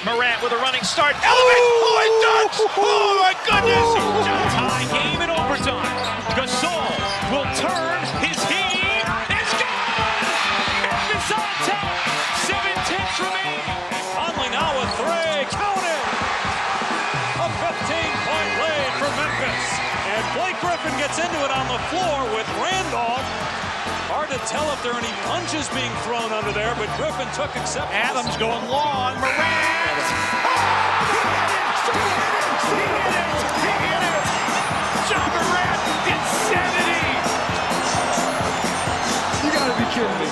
Morant with a running start. Elevates. Oh, it dunks. Oh, my goodness. Tie game in overtime. Gasol will turn. His heave is good. Memphis on top. 7-10 remaining. Conley now with three. Count it. A 15-point lead for Memphis. And Blake Griffin gets into it on the floor with Randolph. Hard to tell if there are any punches being thrown under there, but Griffin took acceptance. Adams going long. Morant. He hit it. John Morant, insanity. You gotta be kidding me.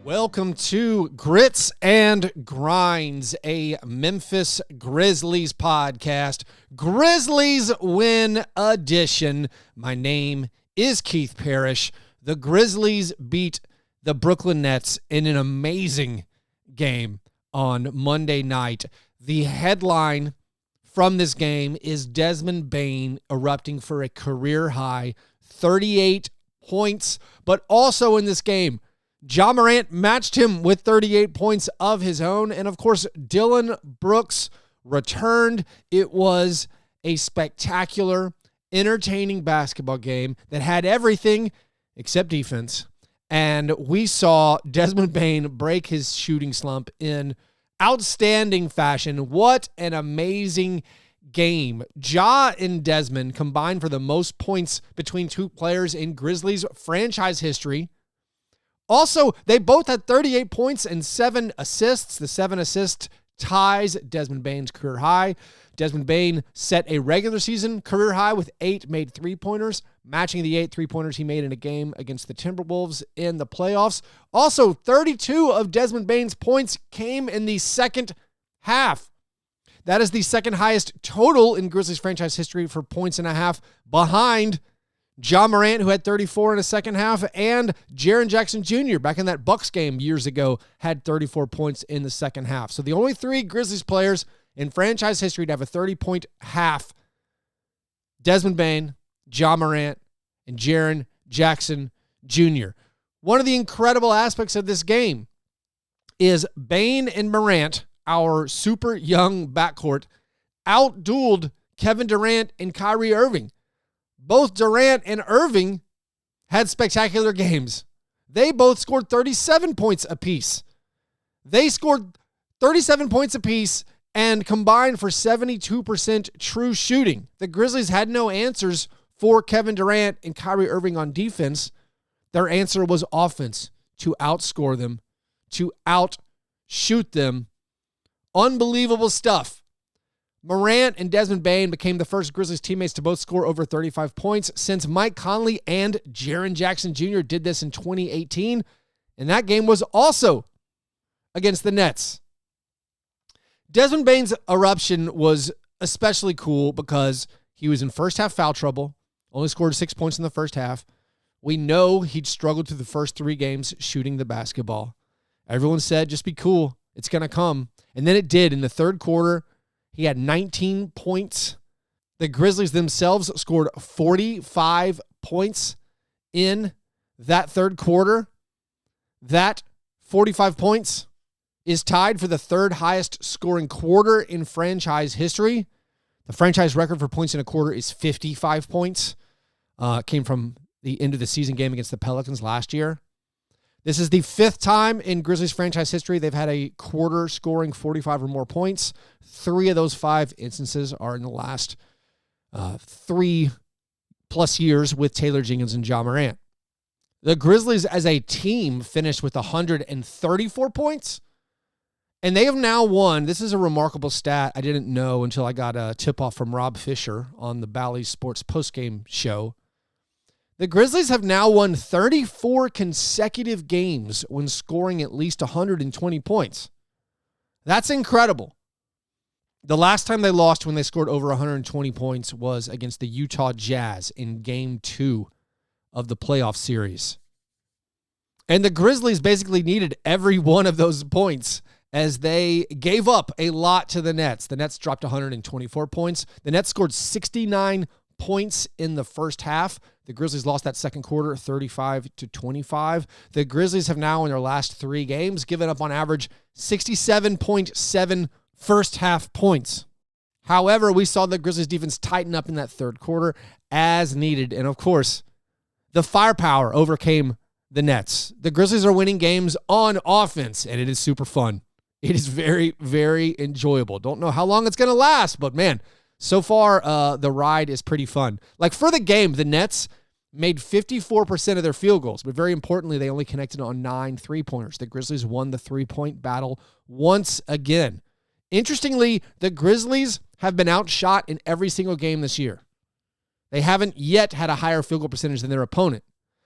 Welcome to Grits and Grinds, a Memphis Grizzlies podcast. Grizzlies win edition. My name is Keith Parish. The Grizzlies beat the Brooklyn Nets in an amazing game on Monday night. The headline from this game is Desmond Bane erupting for a career-high 38 points, but also in this game, Ja Morant matched him with 38 points of his own, and of course, Dillon Brooks returned. It was a spectacular, entertaining basketball game that had everything except defense. And we saw Desmond Bane break his shooting slump in outstanding fashion. What an amazing game. Ja and Desmond combined for the most points between two players in Grizzlies franchise history. Also, they both had 38 points and 7 assists. The 7 assists ties Desmond Bane's career high. Desmond Bane set a regular season career high with 8 made three-pointers, matching the 8 three-pointers he made in a game against the Timberwolves in the playoffs. Also, 32 of Desmond Bane's points came in the second half. That is the second highest total in Grizzlies franchise history for points and a half, behind Ja Morant, who had 34 in the second half, and Jaren Jackson Jr. back in that Bucks game years ago had 34 points in the second half. So the only 3 Grizzlies players in franchise history to have a 30-point half: Desmond Bane, Ja Morant, and Jaren Jackson Jr. One of the incredible aspects of this game is Bane and Morant, our super young backcourt, outdueled Kevin Durant and Kyrie Irving. Both Durant and Irving had spectacular games. They both scored 37 points apiece. They scored 37 points apiece and combined for 72% true shooting. The Grizzlies had no answers for Kevin Durant and Kyrie Irving on defense. Their answer was offense, to outscore them, to outshoot them. Unbelievable stuff. Morant and Desmond Bane became the first Grizzlies teammates to both score over 35 points since Mike Conley and Jaren Jackson Jr. did this in 2018, and that game was also against the Nets. Desmond Bane's eruption was especially cool because he was in first half foul trouble, only scored 6 points in the first half. We know he'd struggled through the first 3 games shooting the basketball. Everyone said, just be cool, it's going to come. And then it did. In the third quarter, he had 19 points. The Grizzlies themselves scored 45 points in that third quarter. That 45 points is tied for the third highest scoring quarter in franchise history. The franchise record for points in a quarter is 55 points. Came from the end of the season game against the Pelicans last year. This is the 5th time in Grizzlies franchise history they've had a quarter scoring 45 or more points. 3 of those 5 instances are in the last 3+ years with Taylor Jenkins and Ja Morant. The Grizzlies as a team finished with 134 points, and they have now won. This is a remarkable stat I didn't know until I got a tip-off from Rob Fisher on the Bally's Sports postgame show. The Grizzlies have now won 34 consecutive games when scoring at least 120 points. That's incredible. The last time they lost when they scored over 120 points was against the Utah Jazz in Game 2 of the playoff series. And the Grizzlies basically needed every one of those points as they gave up a lot to the Nets. The Nets dropped 124 points. The Nets scored 69 points in the first half The Grizzlies lost that second quarter 35-25. The Grizzlies have now in their last 3 games given up on average 67.7 first half points. However, we saw the Grizzlies defense tighten up in that third quarter as needed. And of course, the firepower overcame the Nets. The Grizzlies are winning games on offense, and it is super fun. It is very, very enjoyable. Don't know how long it's going to last, but man, so far the ride is pretty fun. Like for the game, the Nets made 54% of their field goals, but very importantly, they only connected on 9 3-pointers. The Grizzlies won the 3-point battle once again. Interestingly, the Grizzlies have been outshot in every single game this year. They haven't yet had a higher field goal percentage than their opponent,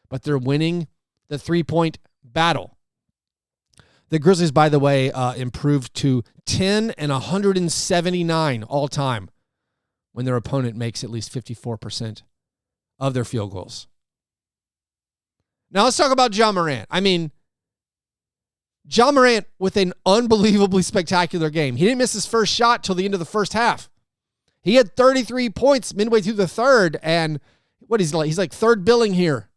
but they're winning the 3-point battle. The Grizzlies, by the way, improved to 10 and 179 all time when their opponent makes at least 54% of their field goals. Now let's talk about Ja Morant. I mean, Ja Morant with an unbelievably spectacular game. He didn't miss his first shot till the end of the first half. He had 33 points midway through the third, and what is he like? He's like third billing here.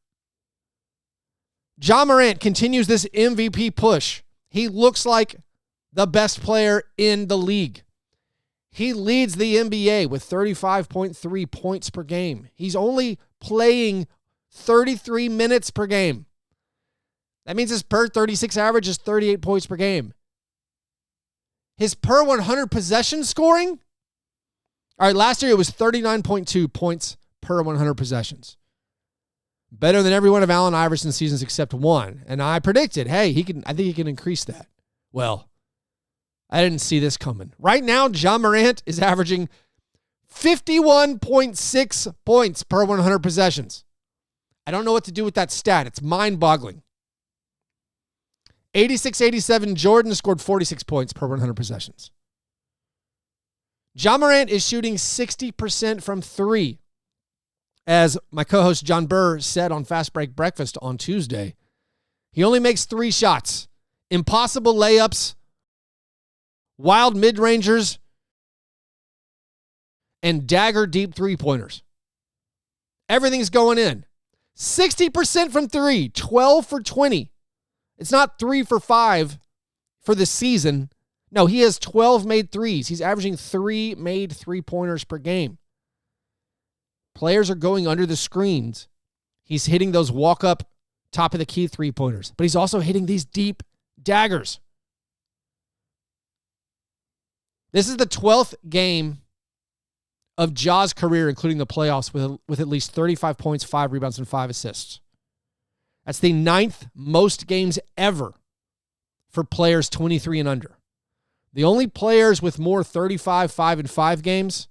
Ja Morant continues this MVP push. He looks like the best player in the league. He leads the NBA with 35.3 points per game. He's only playing 33 minutes per game. That means his per 36 average is 38 points per game. His per 100 possession scoring, all right, last year it was 39.2 points per 100 possessions. Better than every one of Allen Iverson's seasons except one. And I predicted, hey, I think he can increase that. Well, I didn't see this coming. Right now, Ja Morant is averaging 51.6 points per 100 possessions. I don't know what to do with that stat. It's mind-boggling. 86-87, Jordan scored 46 points per 100 possessions. Ja Morant is shooting 60% from 3. As my co-host John Burr said on Fast Break Breakfast on Tuesday, he only makes 3 shots. Impossible layups, wild mid-rangers, and dagger deep 3-pointers. Everything's going in. 60% from 3, 12 for 20. It's not 3 for 5 for the season. No, he has 12 made threes. He's averaging 3 made 3-pointers per game. Players are going under the screens. He's hitting those walk-up, top-of-the-key 3-pointers. But he's also hitting these deep daggers. This is the 12th game of Ja's career, including the playoffs, with at least 35 points, 5 rebounds, and 5 assists. That's the 9th most games ever for players 23 and under. The only players with more 35, 5, and 5 games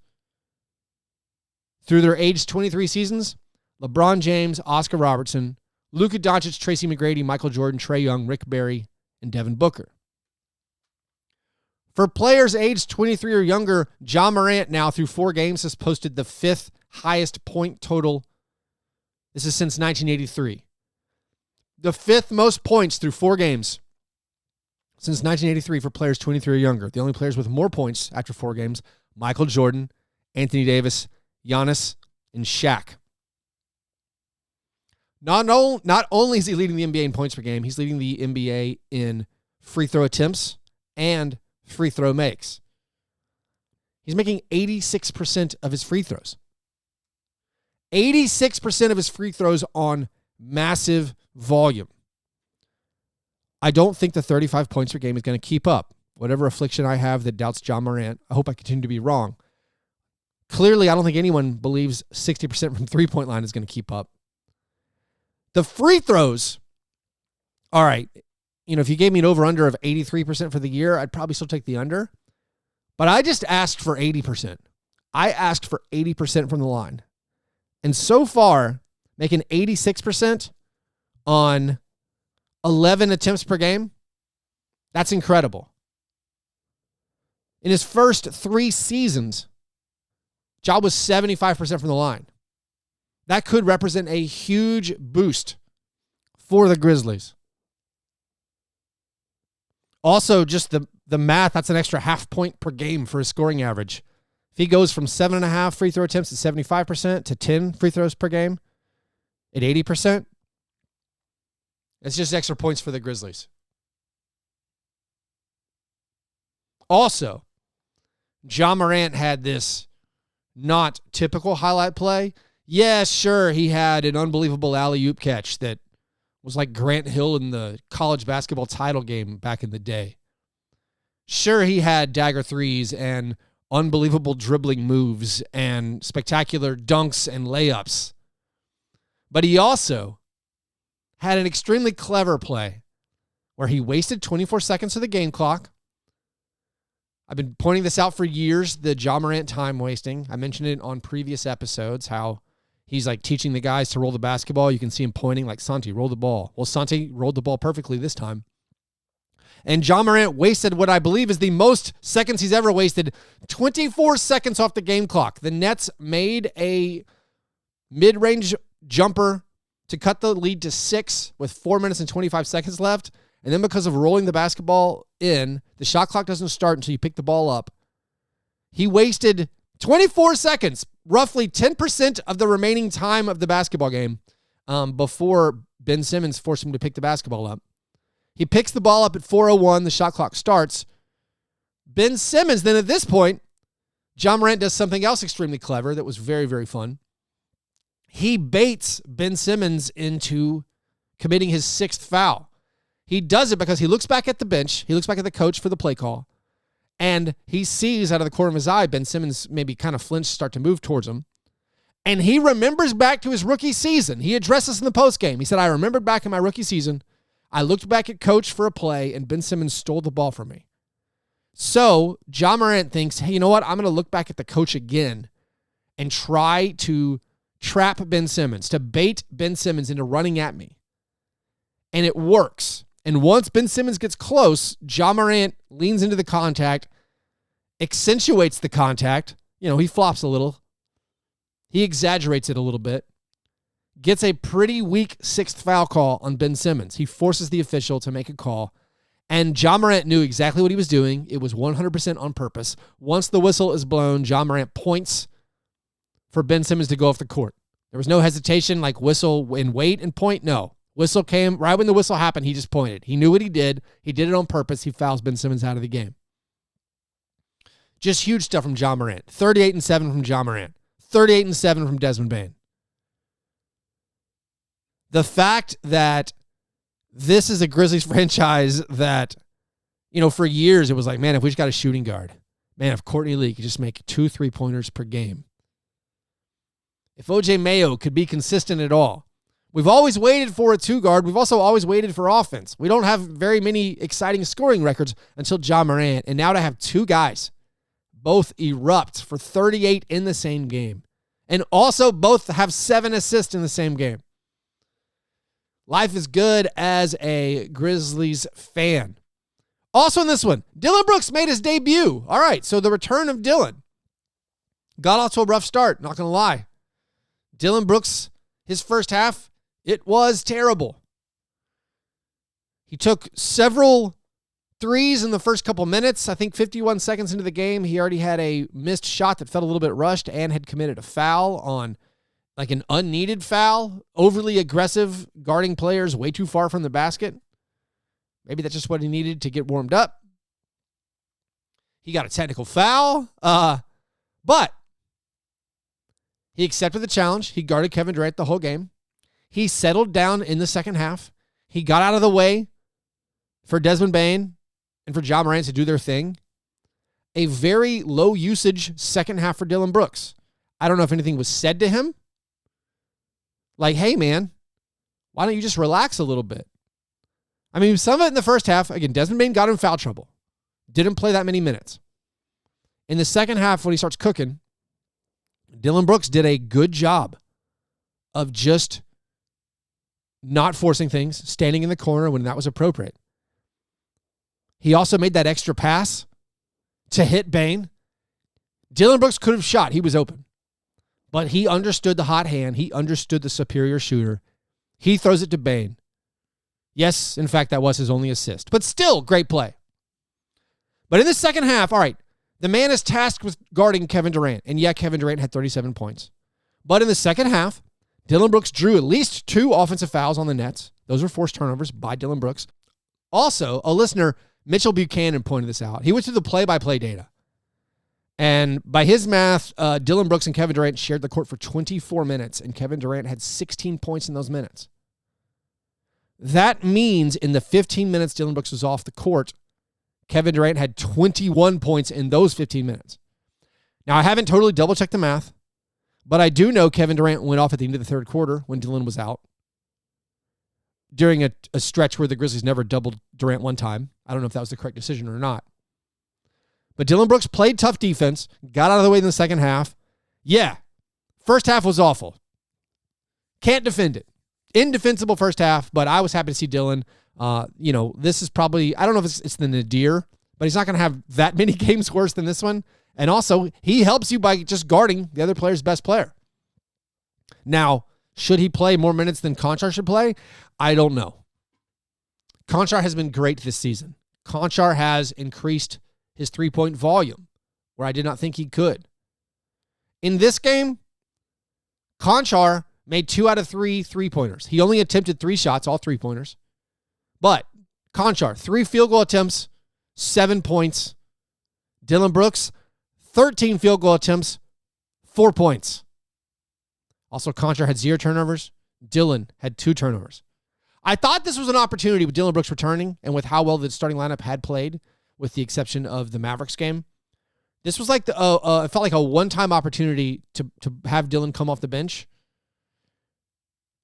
through their age 23 seasons, LeBron James, Oscar Robertson, Luka Doncic, Tracy McGrady, Michael Jordan, Trae Young, Rick Barry, and Devin Booker. For players aged 23 or younger, Ja Morant now through 4 games has posted the 5th highest point total. This is since 1983. The 5th most points through 4 games since 1983 for players 23 or younger. The only players with more points after 4 games, Michael Jordan, Anthony Davis, Giannis, and Shaq. Not only is he leading the NBA in points per game, he's leading the NBA in free throw attempts and free throw makes. He's making 86% of his free throws. 86% of his free throws on massive volume. I don't think the 35 points per game is going to keep up. Whatever affliction I have that doubts Ja Morant, I hope I continue to be wrong. Clearly, I don't think anyone believes 60% from 3-point line is going to keep up. The free throws, all right, if you gave me an over-under of 83% for the year, I'd probably still take the under. But I just asked for 80%. I asked for 80% from the line. And so far, making 86% on 11 attempts per game, that's incredible. In his first 3 seasons, Ja was 75% from the line. That could represent a huge boost for the Grizzlies. Also, just the math, that's an extra half point per game for his scoring average. If he goes from 7.5 free throw attempts at 75% to 10 free throws per game, at 80%. It's just extra points for the Grizzlies. Also, Ja Morant had this not typical highlight play. Yeah, sure, he had an unbelievable alley-oop catch that was like Grant Hill in the college basketball title game back in the day. Sure, he had dagger threes and unbelievable dribbling moves and spectacular dunks and layups. But he also had an extremely clever play where he wasted 24 seconds of the game clock. I've been pointing this out for years, the Ja Morant time wasting. I mentioned it on previous episodes, how he's like teaching the guys to roll the basketball. You can see him pointing like, Santi, roll the ball. Well, Santi rolled the ball perfectly this time. And Ja Morant wasted what I believe is the most seconds he's ever wasted, 24 seconds off the game clock. The Nets made a mid-range jumper to cut the lead to 6 with 4 minutes and 25 seconds left. And then because of rolling the basketball in, the shot clock doesn't start until you pick the ball up. He wasted 24 seconds, roughly 10% of the remaining time of the basketball game, before Ben Simmons forced him to pick the basketball up. He picks the ball up at 4:01. The shot clock starts. Ben Simmons, then at this point, Ja Morant does something else extremely clever that was very, very fun. He baits Ben Simmons into committing his 6th foul. He does it because he looks back at the bench. He looks back at the coach for the play call. And he sees out of the corner of his eye Ben Simmons maybe kind of flinch, start to move towards him. And he remembers back to his rookie season. He addressed this in the postgame. He said, I remembered back in my rookie season, I looked back at coach for a play, and Ben Simmons stole the ball from me. So Ja Morant thinks, hey, you know what? I'm going to look back at the coach again and try to trap Ben Simmons, to bait Ben Simmons into running at me. And it works. And once Ben Simmons gets close, Ja Morant leans into the contact, accentuates the contact. He flops a little. He exaggerates it a little bit. Gets a pretty weak 6th foul call on Ben Simmons. He forces the official to make a call. And Ja Morant knew exactly what he was doing. It was 100% on purpose. Once the whistle is blown, Ja Morant points for Ben Simmons to go off the court. There was no hesitation, like whistle and wait and point. No. Whistle came right when the whistle happened. He just pointed. He knew what he did. He did it on purpose. He fouls Ben Simmons out of the game. Just huge stuff from Ja Morant. 38-7 from Ja Morant. 38-7 from Desmond Bane. The fact that this is a Grizzlies franchise that, for years it was like, man, if we just got a shooting guard, man, if Courtney Lee could just make 2 3-pointers per game. If OJ Mayo could be consistent at all. We've always waited for a 2-guard. We've also always waited for offense. We don't have very many exciting scoring records until Ja Morant. And now to have 2 guys both erupt for 38 in the same game. And also both have 7 assists in the same game. Life is good as a Grizzlies fan. Also in this one, Dillon Brooks made his debut. All right, so the return of Dillon. Got off to a rough start, not going to lie. Dillon Brooks, his first half, it was terrible. He took several threes in the first couple minutes. I think 51 seconds into the game, he already had a missed shot that felt a little bit rushed and had committed a foul on like an unneeded foul, overly aggressive, guarding players way too far from the basket. Maybe that's just what he needed to get warmed up. He got a technical foul, but he accepted the challenge. He guarded Kevin Durant the whole game. He settled down in the second half. He got out of the way for Desmond Bane and for Ja Morant to do their thing. A very low usage second half for Dillon Brooks. I don't know if anything was said to him. Like, hey, man, why don't you just relax a little bit? I mean, some of it in the first half, again, Desmond Bane got in foul trouble. Didn't play that many minutes. In the second half, when he starts cooking, Dillon Brooks did a good job of just not forcing things, standing in the corner when that was appropriate. He also made that extra pass to hit Bane. Dillon Brooks could have shot. He was open. But he understood the hot hand. He understood the superior shooter. He throws it to Bane. Yes, in fact, that was his only assist. But still, great play. But in the second half, all right, the man is tasked with guarding Kevin Durant. And yeah, Kevin Durant had 37 points. But in the second half, Dillon Brooks drew at least 2 offensive fouls on the Nets. Those were forced turnovers by Dillon Brooks. Also, a listener, Mitchell Buchanan, pointed this out. He went through the play-by-play data. And by his math, Dillon Brooks and Kevin Durant shared the court for 24 minutes, and Kevin Durant had 16 points in those minutes. That means in the 15 minutes Dillon Brooks was off the court, Kevin Durant had 21 points in those 15 minutes. Now, I haven't totally double-checked the math, but I do know Kevin Durant went off at the end of the third quarter when Dillon was out during a stretch where the Grizzlies never doubled Durant one time. I don't know if that was the correct decision or not. But Dillon Brooks played tough defense, got out of the way in the second half. Yeah, first half was awful. Can't defend it. Indefensible first half, but I was happy to see Dillon. This is probably, I don't know if it's the nadir, but he's not going to have that many games worse than this one. And also, he helps you by just guarding the other player's best player. Now, should he play more minutes than Konchar should play? I don't know. Konchar has been great this season. Konchar has increased his three-point volume, where I did not think he could. In this game, Konchar made 2 out of 3 three-pointers. He only attempted 3 shots, all three-pointers. But Konchar, 3 field goal attempts, 7 points. Dillon Brooks, 13 field goal attempts, 4 points. Also, Konchar had 0 turnovers. Dillon had 2 turnovers. I thought this was an opportunity with Dillon Brooks returning and with how well the starting lineup had played, with the exception of the Mavericks game. This was like it felt like a one-time opportunity to have Dillon come off the bench.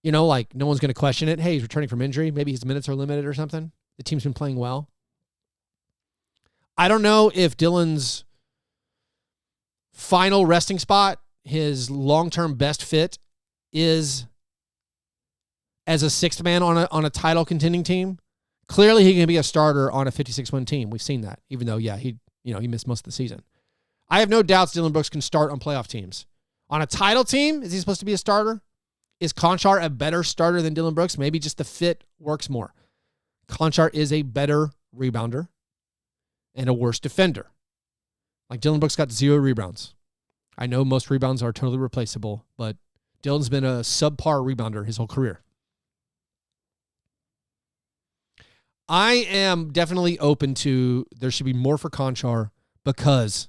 You know, like no one's going to question it. Hey, he's returning from injury. Maybe his minutes are limited or something. The team's been playing well. I don't know if Dillon's final resting spot, his long-term best fit, is as a 6th man on a title contending team. Clearly, he can be a starter on a 56-win team. We've seen that, even though, he missed most of the season. I have no doubts Dillon Brooks can start on playoff teams. On a title team, is he supposed to be a starter? Is Konchar a better starter than Dillon Brooks? Maybe just the fit works more. Konchar is a better rebounder and a worse defender. Like Dillon Brooks got 0 rebounds. I know most rebounds are totally replaceable, but Dillon's been a subpar rebounder his whole career. I am definitely open to there should be more for Konchar because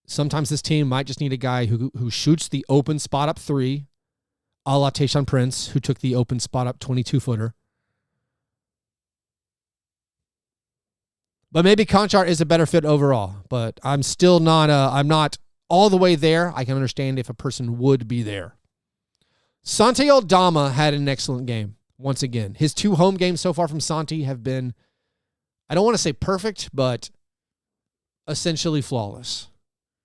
sometimes this team might just need a guy who shoots the open spot up 3, a la Tayshaun Prince, who took the open spot up 22-footer. But maybe Konchar is a better fit overall, but I'm still not, I'm not all the way there. I can understand if a person would be there. Santi Aldama had an excellent game. Once again, his 2 home games so far from Santi have been, I don't want to say perfect, but essentially flawless.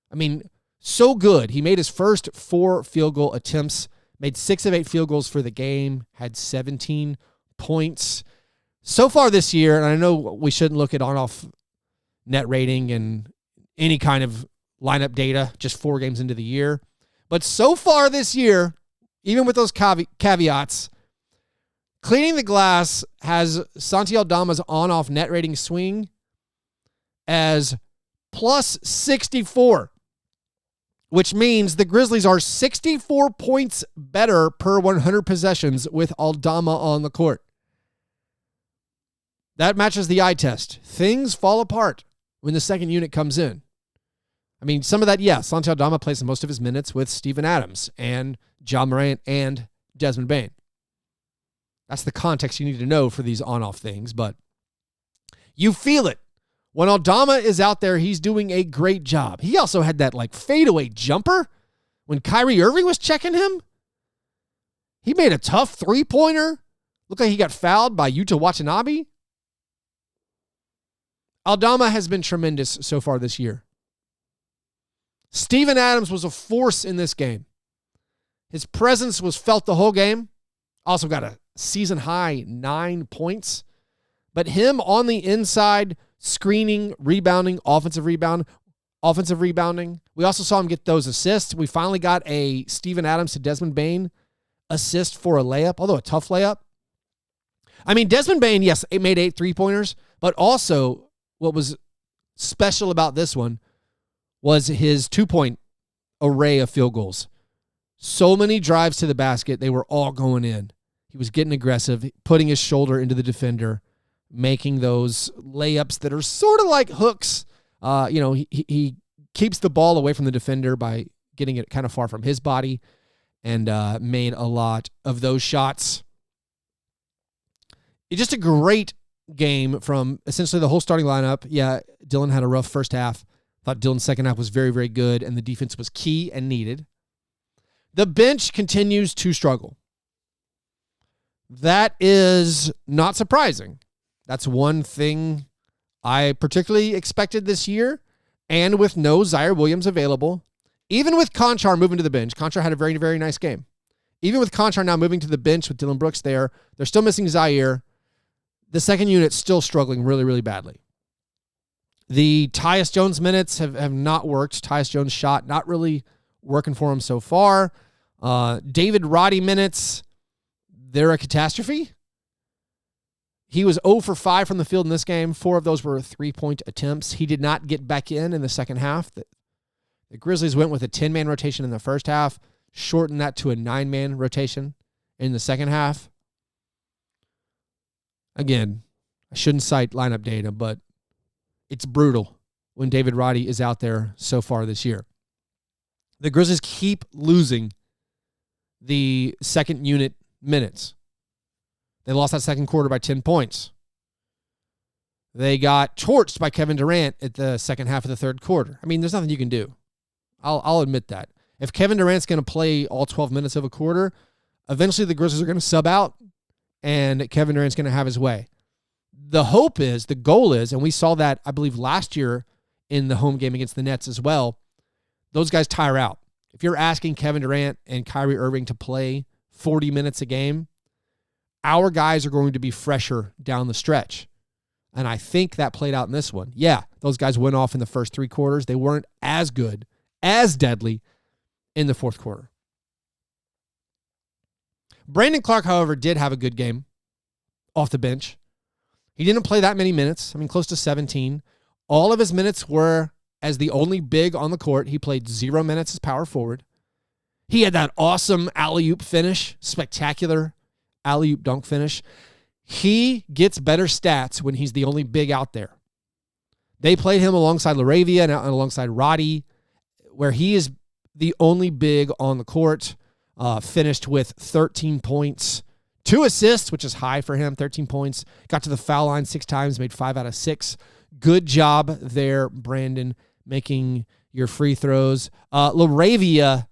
I mean, so good. He made his first 4 field goal attempts, made 6 of 8 field goals for the game, had 17 points. So far this year, and I know we shouldn't look at on-off net rating and any kind of lineup data just 4 games into the year, but so far this year, even with those caveats, Cleaning the Glass has Santi Aldama's on-off net rating swing as plus 64, which means the Grizzlies are 64 points better per 100 possessions with Aldama on the court. That matches the eye test. Things fall apart when the second unit comes in. I mean, some of that, yeah, Santi Aldama plays most of his minutes with Steven Adams and Ja Morant and Desmond Bane. That's the context you need to know for these on-off things, but you feel it. When Aldama is out there, he's doing a great job. He also had that fadeaway jumper when Kyrie Irving was checking him. He made a tough 3-pointer. Looked like he got fouled by Yuta Watanabe. Aldama has been tremendous so far this year. Steven Adams was a force in this game. His presence was felt the whole game. Also got a season-high 9 points. But him on the inside, screening, rebounding, offensive rebounding. We also saw him get those assists. We finally got a Steven Adams to Desmond Bane assist for a layup, although a tough layup. I mean, Desmond Bane, yes, it made 8 3-pointers, but also what was special about this one was his 2-point array of field goals. So many drives to the basket, they were all going in. He was getting aggressive, putting his shoulder into the defender, making those layups that are sort of like hooks. He keeps the ball away from the defender by getting it kind of far from his body, and made a lot of those shots. It's just a great game from essentially the whole starting lineup. Yeah, Dillon had a rough first half. Thought Dillon's second half was very, very good, and the defense was key and needed. The bench continues to struggle. That is not surprising. That's one thing I particularly expected this year, and with no Zaire Williams available, even with Conchar moving to the bench, Conchar had a very, very nice game. Even with Conchar now moving to the bench with Dillon Brooks there, they're still missing Zaire. The second unit's still struggling really, really badly. The Tyus Jones minutes have not worked. Tyus Jones' shot not really working for him so far. David Roddy minutes, they're a catastrophe. He was 0 for 5 from the field in this game. 4 of those were 3-point attempts. He did not get back in the second half. The Grizzlies went with a 10-man rotation in the first half, shortened that to a 9-man rotation in the second half. Again, I shouldn't cite lineup data, but it's brutal when David Roddy is out there so far this year. The Grizzlies keep losing the second unit minutes. They lost that second quarter by 10 points. They got torched by Kevin Durant at the second half of the third quarter. I mean, there's nothing you can do. I'll admit that. If Kevin Durant's going to play all 12 minutes of a quarter, eventually the Grizzlies are going to sub out, and Kevin Durant's going to have his way. The goal is, and we saw that, I believe, last year in the home game against the Nets as well, those guys tire out. If you're asking Kevin Durant and Kyrie Irving to play 40 minutes a game, our guys are going to be fresher down the stretch. And I think that played out in this one. Yeah, those guys went off in the first 3 quarters. They weren't as good, as deadly in the fourth quarter. Brandon Clark, however, did have a good game off the bench. He didn't play that many minutes. I mean, close to 17. All of his minutes were as the only big on the court. He played 0 minutes as power forward. He had that awesome alley-oop finish, spectacular alley-oop dunk finish. He gets better stats when he's the only big out there. They played him alongside LaRavia and alongside Roddy, where he is the only big on the court. Finished with 13 points, 2 assists, which is high for him, 13 points. Got to the foul line 6 times, made 5 out of 6. Good job there, Brandon, making your free throws. LaRavia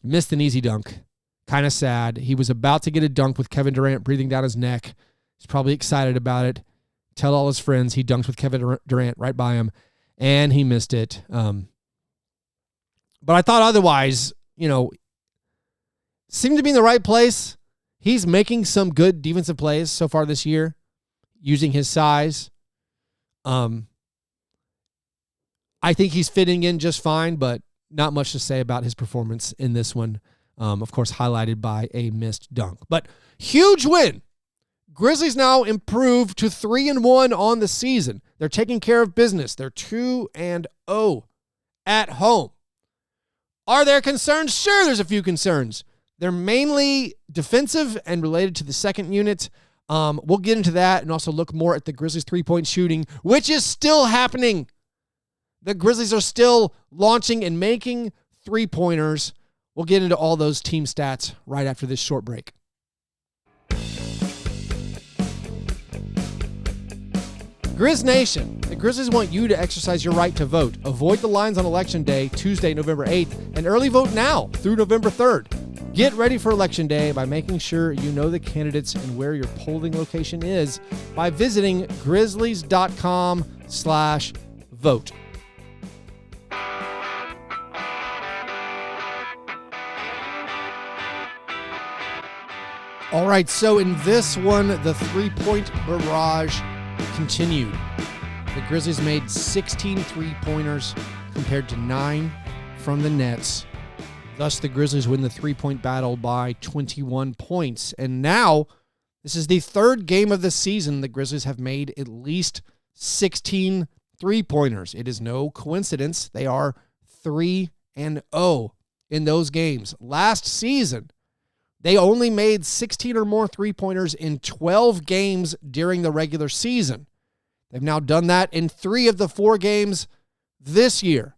missed an easy dunk. Kind of sad. He was about to get a dunk with Kevin Durant breathing down his neck. He's probably excited about it. Tell all his friends he dunked with Kevin Durant right by him, and he missed it. But I thought otherwise, seemed to be in the right place. He's making some good defensive plays so far this year, using his size. I think he's fitting in just fine, but not much to say about his performance in this one. Of course, highlighted by a missed dunk. But huge win. Grizzlies now improved to 3-1 on the season. They're taking care of business. They're 2-0 at home. Are there concerns? Sure, there's a few concerns. They're mainly defensive and related to the second unit. We'll get into that and also look more at the Grizzlies' 3-point shooting, which is still happening. The Grizzlies are still launching and making 3-pointers. We'll get into all those team stats right after this short break. Grizz Nation, the Grizzlies want you to exercise your right to vote. Avoid the lines on Election Day, Tuesday, November 8th, and early vote now through November 3rd. Get ready for Election Day by making sure you know the candidates and where your polling location is by visiting grizzlies.com/vote. All right, so in this one, the 3-point barrage continued. The Grizzlies made 16 3-pointers compared to 9 from the Nets. Thus, the Grizzlies win the 3-point battle by 21 points. And now, this is the third game of the season the Grizzlies have made at least 16 3-pointers. It is no coincidence. They are 3-0 in those games. Last season, they only made 16 or more three-pointers in 12 games during the regular season. They've now done that in 3 of the 4 games this year.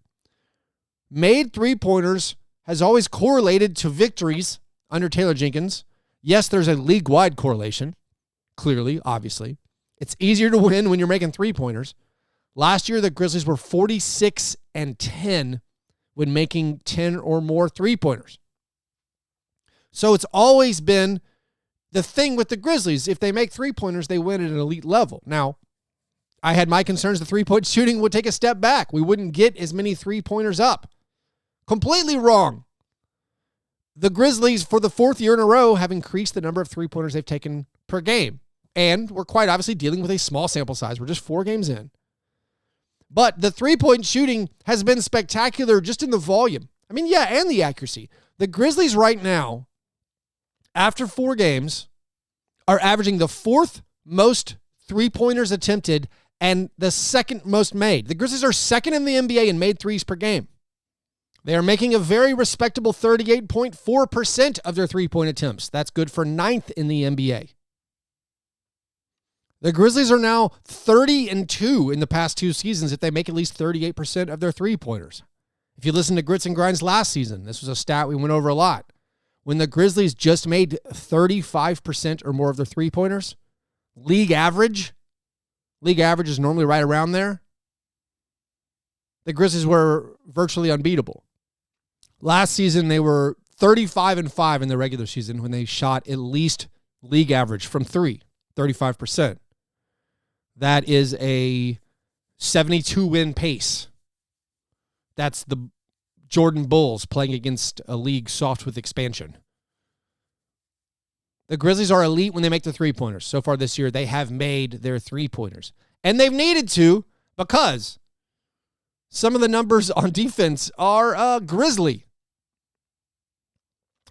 Made three-pointers has always correlated to victories under Taylor Jenkins. Yes, there's a league-wide correlation, clearly, obviously. It's easier to win when you're making three-pointers. Last year, the Grizzlies were 46-10 when making 10 or more three-pointers. So it's always been the thing with the Grizzlies. If they make three-pointers, they win at an elite level. Now, I had my concerns the three-point shooting would take a step back. We wouldn't get as many three-pointers up. Completely wrong. The Grizzlies, for the 4th year in a row, have increased the number of three-pointers they've taken per game. And we're quite obviously dealing with a small sample size. We're just 4 games in. But the three-point shooting has been spectacular just in the volume. I mean, yeah, and the accuracy. The Grizzlies right now, after 4 games, are averaging the 4th most three-pointers attempted and the 2nd most made. The Grizzlies are 2nd in the NBA in made threes per game. They are making a very respectable 38.4% of their three-point attempts. That's good for 9th in the NBA. The Grizzlies are now 30-2 in the past 2 seasons if they make at least 38% of their three-pointers. If you listen to Grits and Grinds last season, this was a stat we went over a lot. When the Grizzlies just made 35% or more of their three-pointers, league average is normally right around there, the Grizzlies were virtually unbeatable. Last season, they were 35-5 in the regular season when they shot at least league average from 3, 35%. That is a 72-win pace. That's the Jordan Bulls playing against a league soft with expansion. The Grizzlies are elite when they make the three-pointers. So far this year, they have made their three-pointers. And they've needed to because some of the numbers on defense are grisly.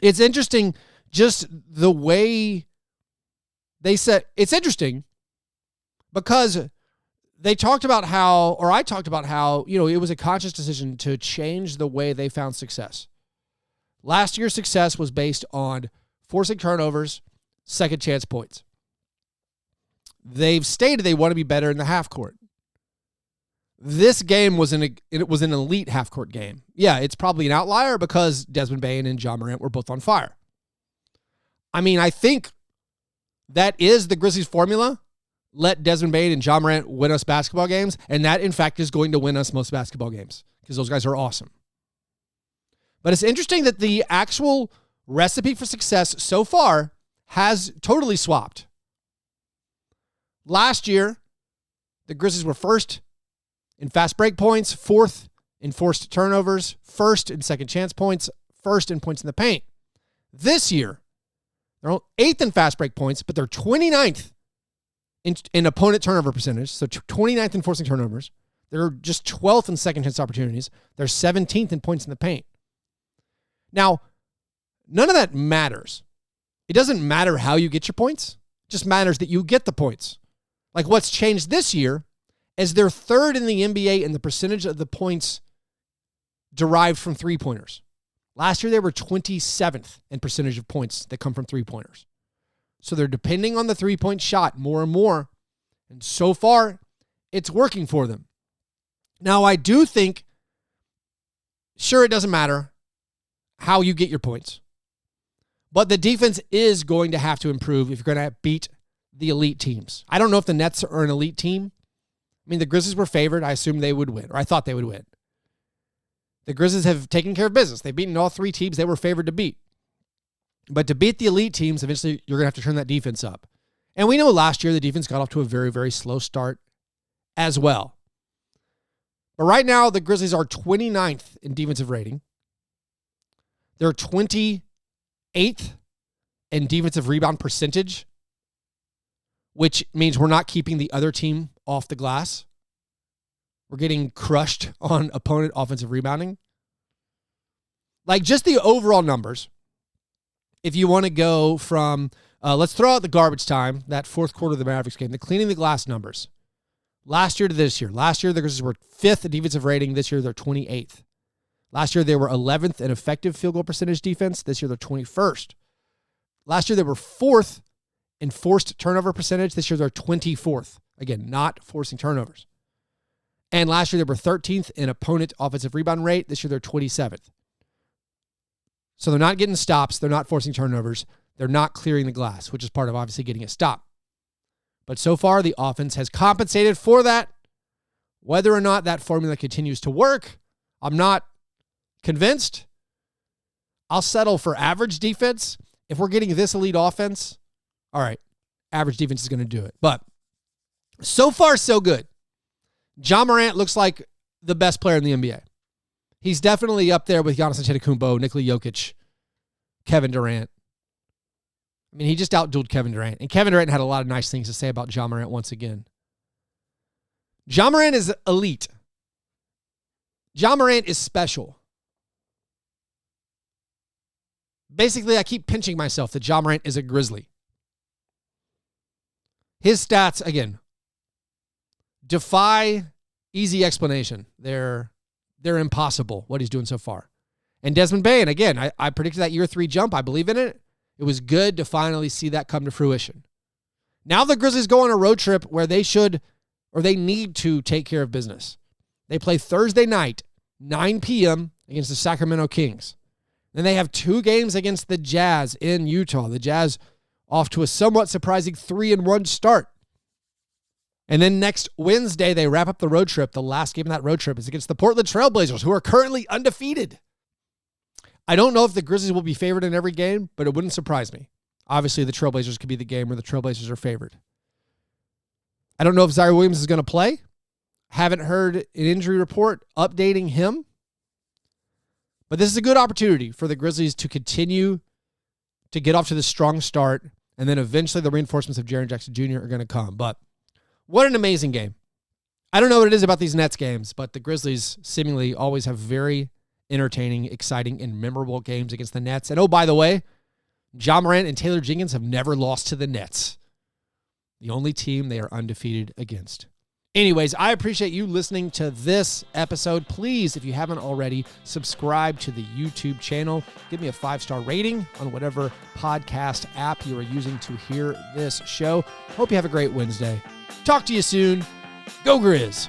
It's interesting just the way they said. It's interesting because they talked about how, or I talked about how, it was a conscious decision to change the way they found success. Last year's success was based on forcing turnovers, second chance points. They've stated they want to be better in the half court. This game was an elite half court game. Yeah, it's probably an outlier because Desmond Bane and Morant were both on fire. I mean, I think that is the Grizzlies' formula. Let Desmond Bane and Morant win us basketball games, and that, in fact, is going to win us most basketball games because those guys are awesome. But it's interesting that the actual recipe for success so far has totally swapped. Last year, the Grizzlies were 1st in fast break points, 4th in forced turnovers, 1st in second chance points, 1st in points in the paint. This year, they're 8th in fast break points, but they're 29th in opponent turnover percentage, so 29th in forcing turnovers. They're just 12th in second chance opportunities. They're 17th in points in the paint. Now, none of that matters. It doesn't matter how you get your points. It just matters that you get the points. Like what's changed this year is they're 3rd in the NBA in the percentage of the points derived from three-pointers. Last year, they were 27th in percentage of points that come from three-pointers. So they're depending on the three-point shot more and more. And so far, it's working for them. Now, I do think, sure, it doesn't matter how you get your points. But the defense is going to have to improve if you're going to beat the elite teams. I don't know if the Nets are an elite team. I mean, the Grizzlies were favored. I assumed they would win, or I thought they would win. The Grizzlies have taken care of business. They've beaten all 3 teams they were favored to beat. But to beat the elite teams, eventually you're going to have to turn that defense up. And we know last year the defense got off to a very, very slow start as well. But right now, the Grizzlies are 29th in defensive rating. They're 28th in defensive rebound percentage, which means we're not keeping the other team off the glass. We're getting crushed on opponent offensive rebounding. Like just the overall numbers, if you want to go from, let's throw out the garbage time, that 4th quarter of the Mavericks game, the cleaning the glass numbers. Last year to this year. Last year, the Grizzlies were 5th in defensive rating. This year, they're 28th. Last year, they were 11th in effective field goal percentage defense. This year, they're 21st. Last year, they were 4th in forced turnover percentage. This year, they're 24th. Again, not forcing turnovers. And last year, they were 13th in opponent offensive rebound rate. This year, they're 27th. So they're not getting stops. They're not forcing turnovers. They're not clearing the glass, which is part of obviously getting a stop. But so far, the offense has compensated for that. Whether or not that formula continues to work, I'm not convinced. I'll settle for average defense. If we're getting this elite offense, all right, average defense is going to do it. But so far, so good. Ja Morant looks like the best player in the NBA. He's definitely up there with Giannis Antetokounmpo, Nikola Jokic, Kevin Durant. I mean, he just outdueled Kevin Durant. And Kevin Durant had a lot of nice things to say about Ja Morant once again. Ja Morant is elite. Ja Morant is special. Basically, I keep pinching myself that Ja Morant is a Grizzly. His stats, again, defy easy explanation. They're impossible, what he's doing so far. And Desmond Bane, again, I predicted that year 3 jump. I believe in it. It was good to finally see that come to fruition. Now the Grizzlies go on a road trip where they should, or they need to take care of business. They play Thursday night, 9 p.m. against the Sacramento Kings. Then they have 2 games against the Jazz in Utah. The Jazz off to a somewhat surprising 3-1 start. And then next Wednesday, they wrap up the road trip. The last game of that road trip is against the Portland Trail Blazers, who are currently undefeated. I don't know if the Grizzlies will be favored in every game, but it wouldn't surprise me. Obviously, the Trailblazers could be the game where the Trailblazers are favored. I don't know if Zaire Williams is going to play. Haven't heard an injury report updating him. But this is a good opportunity for the Grizzlies to continue to get off to this strong start, and then eventually the reinforcements of Jaren Jackson Jr. are going to come. But what an amazing game. I don't know what it is about these Nets games, but the Grizzlies seemingly always have very entertaining, exciting, and memorable games against the Nets. And oh, by the way, Ja Morant and Taylor Jenkins have never lost to the Nets. The only team they are undefeated against. Anyways, I appreciate you listening to this episode. Please, if you haven't already, subscribe to the YouTube channel. Give me a 5-star rating on whatever podcast app you are using to hear this show. Hope you have a great Wednesday. Talk to you soon. Go Grizz.